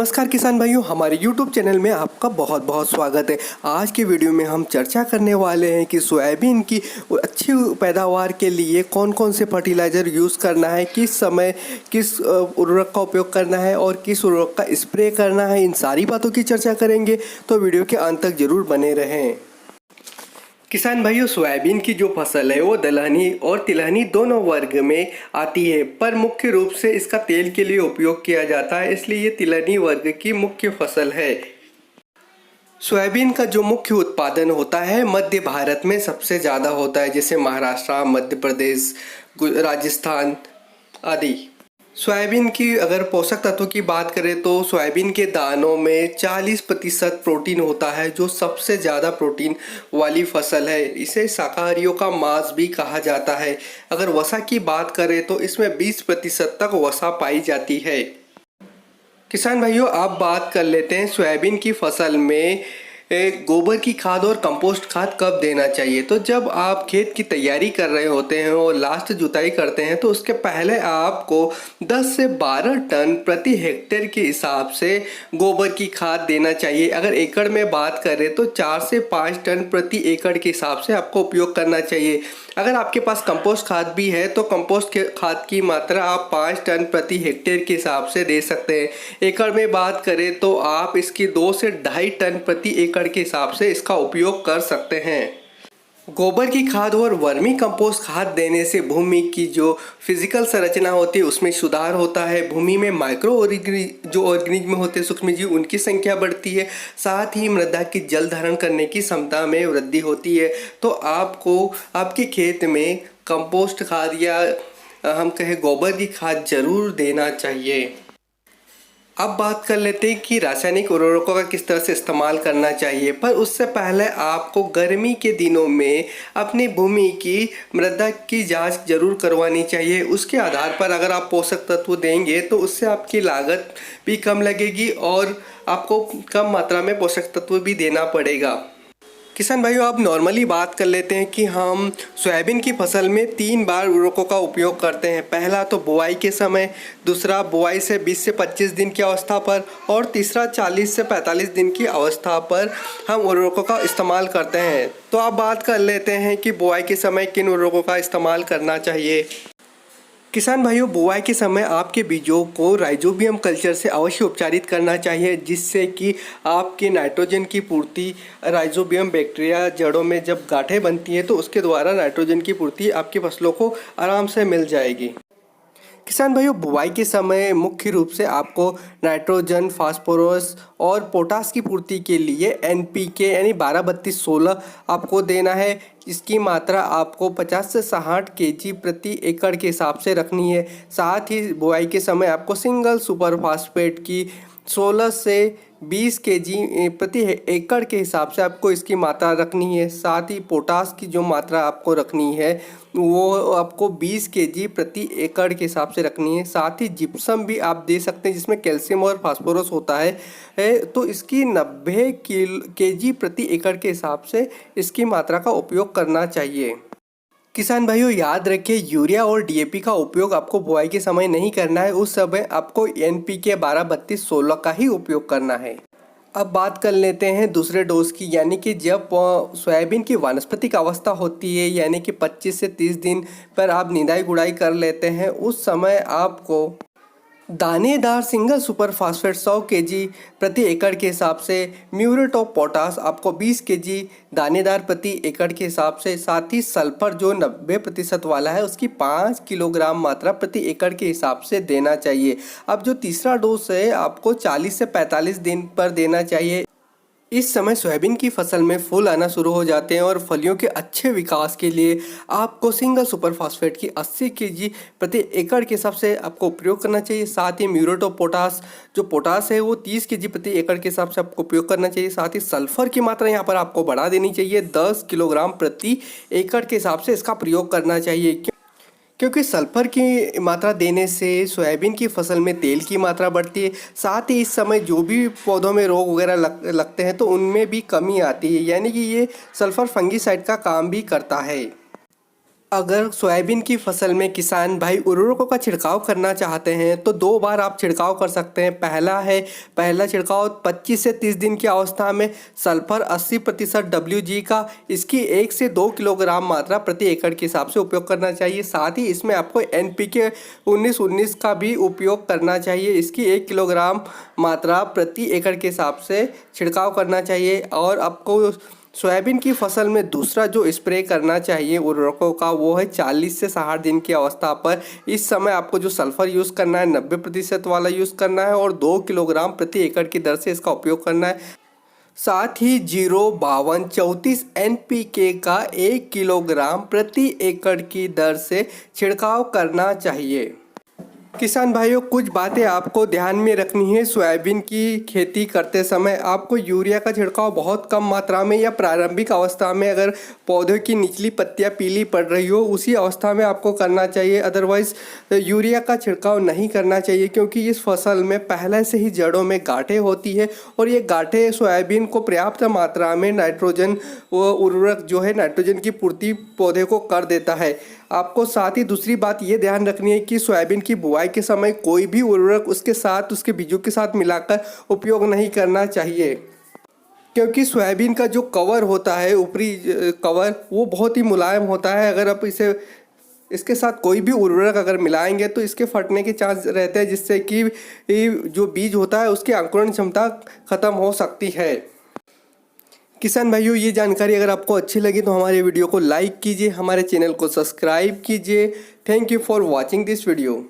नमस्कार किसान भाइयों, हमारे YouTube चैनल में आपका बहुत बहुत स्वागत है। आज की वीडियो में हम चर्चा करने वाले हैं कि सोयाबीन की अच्छी पैदावार के लिए कौन कौन से फर्टिलाइज़र यूज़ करना है, किस समय किस उर्वरक का उपयोग करना है और किस उर्वरक का स्प्रे करना है। इन सारी बातों की चर्चा करेंगे, तो वीडियो के अंत तक ज़रूर बने रहें। किसान भाइयों, सोयाबीन की जो फसल है वो दलहनी और तिलहनी दोनों वर्ग में आती है, पर मुख्य रूप से इसका तेल के लिए उपयोग किया जाता है, इसलिए ये तिलहनी वर्ग की मुख्य फसल है। सोयाबीन का जो मुख्य उत्पादन होता है मध्य भारत में सबसे ज़्यादा होता है, जैसे महाराष्ट्र, मध्य प्रदेश, राजस्थान आदि। सोयाबीन की अगर पोषक तत्वों की बात करें तो सोयाबीन के दानों में 40% प्रोटीन होता है, जो सबसे ज़्यादा प्रोटीन वाली फसल है। इसे शाकाहारियों का मांस भी कहा जाता है। अगर वसा की बात करें तो इसमें 20% तक वसा पाई जाती है। किसान भाइयों, आप बात कर लेते हैं सोयाबीन की फसल में गोबर की खाद और कंपोस्ट खाद कब देना चाहिए। तो जब आप खेत की तैयारी कर रहे होते हैं और लास्ट जुताई करते हैं तो उसके पहले आपको 10 से 12 टन प्रति हेक्टेयर के हिसाब से गोबर की खाद देना चाहिए। अगर एकड़ में बात करें तो 4 से 5 टन प्रति एकड़ के हिसाब से आपको उपयोग करना चाहिए। अगर आपके पास कंपोस्ट खाद भी है तो कंपोस्ट खाद की मात्रा आप 5 टन प्रति हेक्टेयर के हिसाब से दे सकते हैं। एकड़ में बात करें तो आप इसकी 2 से 2.5 टन प्रति एकड़ के हिसाब से इसका उपयोग कर सकते हैं। गोबर की खाद और वर्मी कंपोस्ट खाद देने से भूमि की जो फिजिकल संरचना होती है उसमें सुधार होता है। भूमि में माइक्रो ऑर्गेनिज्म होते हैं, सूक्ष्म जीव, उनकी संख्या बढ़ती है। साथ ही मृदा की जल धारण करने की क्षमता में वृद्धि होती है। तो आपको आपके खेत में कंपोस्ट खाद या हम कहें गोबर की खाद जरूर देना चाहिए। अब बात कर लेते हैं कि रासायनिक उर्वरकों का किस तरह से इस्तेमाल करना चाहिए, पर उससे पहले आपको गर्मी के दिनों में अपनी भूमि की मृदा की जांच जरूर करवानी चाहिए। उसके आधार पर अगर आप पोषक तत्व देंगे तो उससे आपकी लागत भी कम लगेगी और आपको कम मात्रा में पोषक तत्व भी देना पड़ेगा। किसान भाइयों, आप नॉर्मली बात कर लेते हैं कि हम सोयाबीन की फसल में 3 बार उर्वरकों का उपयोग करते हैं। पहला तो बुआई के समय, दूसरा बुआई से 20 से 25 दिन की अवस्था पर और तीसरा 40 से 45 दिन की अवस्था पर हम उर्वरकों का इस्तेमाल करते हैं। तो आप बात कर लेते हैं कि बुआई के समय किन उर्वरकों का इस्तेमाल करना चाहिए। किसान भाइयों, बुआई के समय आपके बीजों को राइजोबियम कल्चर से अवश्य उपचारित करना चाहिए, जिससे कि आपके नाइट्रोजन की पूर्ति राइजोबियम बैक्टीरिया जड़ों में जब गांठें बनती हैं तो उसके द्वारा नाइट्रोजन की पूर्ति आपकी फसलों को आराम से मिल जाएगी। किसान भाइयों, बुआई के समय मुख्य रूप से आपको नाइट्रोजन, फास्फोरस और पोटास की पूर्ति के लिए NPK यानी 12-32-16 आपको देना है। इसकी मात्रा आपको 50 से 60 kg प्रति एकड़ के हिसाब से रखनी है। साथ ही बुआई के समय आपको सिंगल सुपर फास्फेट की 16 से 20 kg प्रति एकड़ के हिसाब से आपको इसकी मात्रा रखनी है। साथ ही पोटास की जो मात्रा आपको रखनी है वो आपको 20 kg प्रति एकड़ के हिसाब से रखनी है। साथ ही जिप्सम भी आप दे सकते हैं, जिसमें कैल्शियम और फास्फोरस होता है तो इसकी 90 kg प्रति एकड़ के हिसाब से इसकी मात्रा का उपयोग करना चाहिए। किसान भाइयों, याद रखिए यूरिया और DAP का उपयोग आपको बुआई के समय नहीं करना है। उस समय आपको NPK 12-32-16 का ही उपयोग करना है। अब बात कर लेते हैं दूसरे डोज की, यानी कि जब सोयाबीन की वानस्पतिक अवस्था होती है, यानी कि 25 से 30 दिन पर आप निदाई गुड़ाई कर लेते हैं, उस समय आपको दानेदार सिंगल सुपर फास्फेट 100 kg प्रति एकड़ के हिसाब से, म्यूरेट ऑफ पोटास आपको 20 kg दानेदार प्रति एकड़ के हिसाब से, साथ ही सल्फर जो 90% वाला है उसकी 5 किलोग्राम मात्रा प्रति एकड़ के हिसाब से देना चाहिए। अब जो तीसरा डोज है आपको 40 से 45 दिन पर देना चाहिए। इस समय सोयाबीन की फसल में फूल आना शुरू हो जाते हैं और फलियों के अच्छे विकास के लिए आपको सिंगल सुपर फास्फेट की 80 kg प्रति एकड़ के हिसाब से आपको उपयोग करना चाहिए। साथ ही म्यूरेट ऑफ पोटास, जो पोटास है वो 30 kg प्रति एकड़ के हिसाब से आपको उपयोग करना चाहिए। साथ ही सल्फर की मात्रा यहाँ पर आपको बढ़ा देनी चाहिए, 10 किलोग्राम प्रति एकड़ के हिसाब से इसका प्रयोग करना चाहिए, क्योंकि सल्फर की मात्रा देने से सोयाबीन की फसल में तेल की मात्रा बढ़ती है। साथ ही इस समय जो भी पौधों में रोग वगैरह लगते हैं तो उनमें भी कमी आती है, यानी कि ये सल्फर फंगीसाइड का काम भी करता है। अगर सोयाबीन की फसल में किसान भाई उर्वरकों का छिड़काव करना चाहते हैं तो दो बार आप छिड़काव कर सकते हैं। पहला छिड़काव 25 से 30 दिन की अवस्था में सल्फर 80% WG का इसकी 1 से 2 किलोग्राम मात्रा प्रति एकड़ के हिसाब से उपयोग करना चाहिए। साथ ही इसमें आपको NPK 19-19 का भी उपयोग करना चाहिए। इसकी 1 किलोग्राम मात्रा प्रति एकड़ के हिसाब से छिड़काव करना चाहिए। और आपको सोयाबीन की फसल में दूसरा जो स्प्रे करना चाहिए उर्वरकों का वो है 40 से 60 दिन की अवस्था पर। इस समय आपको जो सल्फर यूज़ करना है 90% वाला यूज़ करना है और 2 किलोग्राम प्रति एकड़ की दर से इसका उपयोग करना है। साथ ही 05234 NPK का 1 किलोग्राम प्रति एकड़ की दर से छिड़काव करना चाहिए। किसान भाइयों, कुछ बातें आपको ध्यान में रखनी है। सोयाबीन की खेती करते समय आपको यूरिया का छिड़काव बहुत कम मात्रा में या प्रारंभिक अवस्था में, अगर पौधे की निचली पत्तियां पीली पड़ रही हो उसी अवस्था में आपको करना चाहिए। अदरवाइज़ यूरिया का छिड़काव नहीं करना चाहिए, क्योंकि इस फसल में पहले से ही जड़ों में गांठें होती है और ये गांठें सोयाबीन को पर्याप्त मात्रा में नाइट्रोजन उर्वरक जो है नाइट्रोजन की पूर्ति पौधे को कर देता है। आपको साथ ही दूसरी बात ये ध्यान रखनी है कि सोयाबीन की बुआई के समय कोई भी उर्वरक उसके बीजों के साथ मिलाकर उपयोग नहीं करना चाहिए, क्योंकि सोयाबीन का जो कवर होता है, ऊपरी कवर, वो बहुत ही मुलायम होता है। अगर आप इसके साथ कोई भी उर्वरक अगर मिलाएंगे तो इसके फटने के चांस रहते हैं, जिससे कि जो बीज होता है उसकी अंकुरण क्षमता खत्म हो सकती है। किसान भाइयों, ये जानकारी अगर आपको अच्छी लगी तो हमारे वीडियो को लाइक कीजिए, हमारे चैनल को सब्सक्राइब कीजिए। Thank you for watching this video.